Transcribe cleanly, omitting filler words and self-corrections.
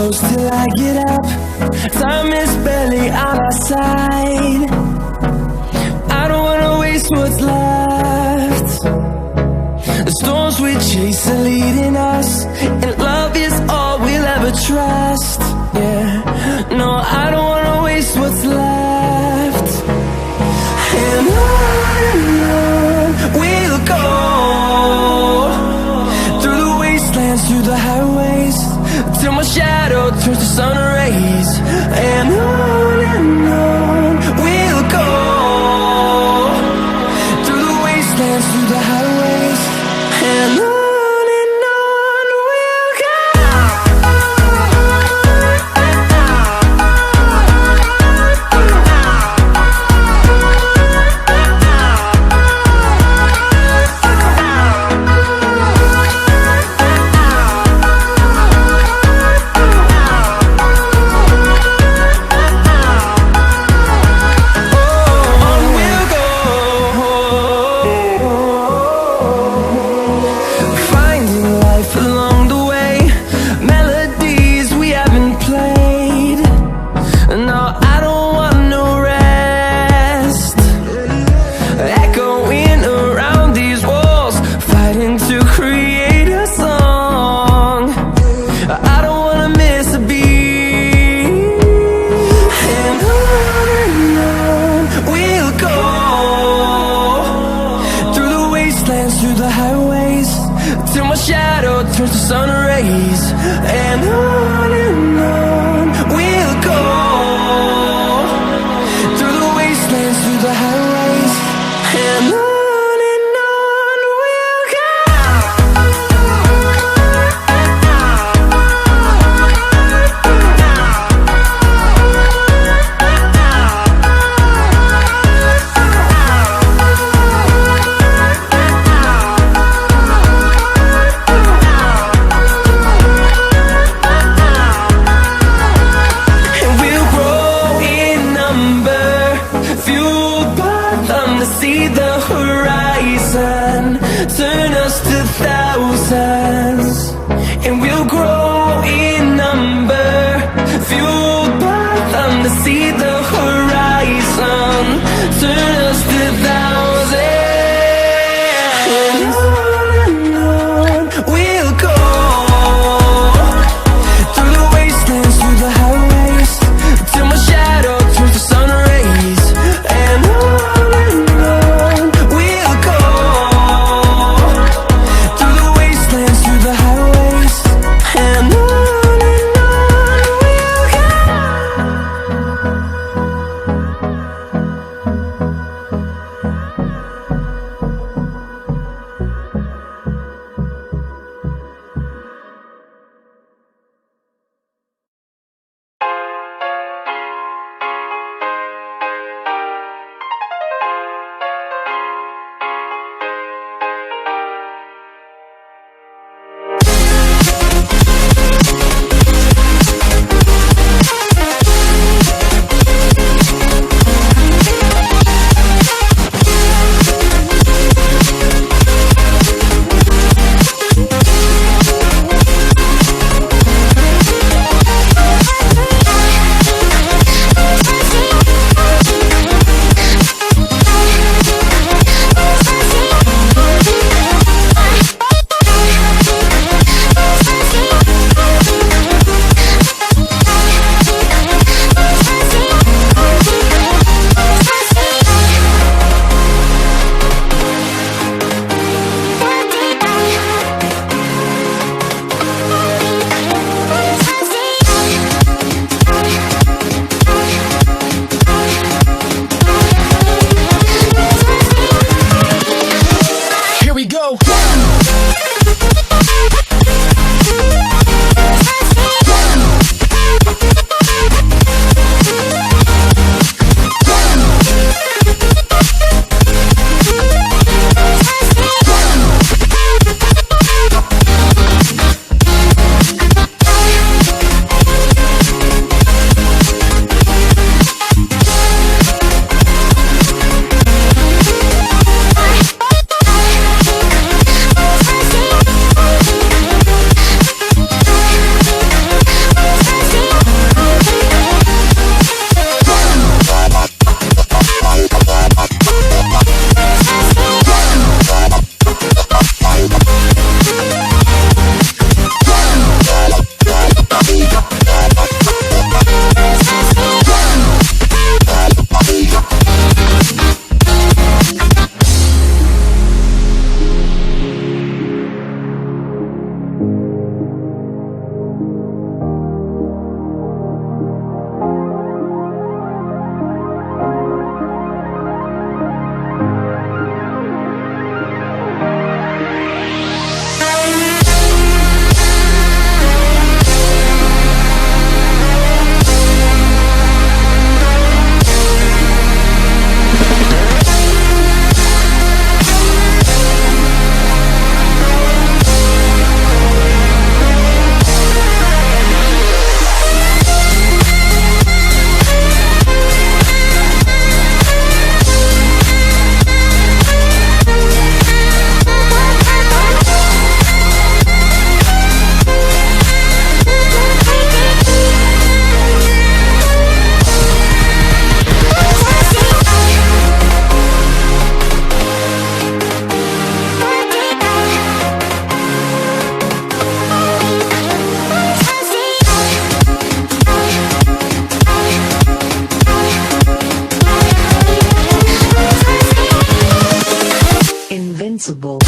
close till I get up. Time is barely on our side. I don't wanna waste what's left. The storms we chase are leading us, and love is all we'll ever trust. Yeah, no, I don't wanna waste what's left. And on we'll go, through the wastelands, through the highways, till my shadow turns to sun rays. And on we'll go, through the wastelands, through the highways, and on we'll go. Through the highways, till my shadow turns to sun rays. And on we'll go, through the wastelands, through the highways, and on we'll go. See the horizon, turn us to thousands, and we'll grow in number, fueled by them. To see the horizon, turn us to thousands, and on we'll go, through the wastelands, through the highways, till my shadow turns to sun rays. And and possible.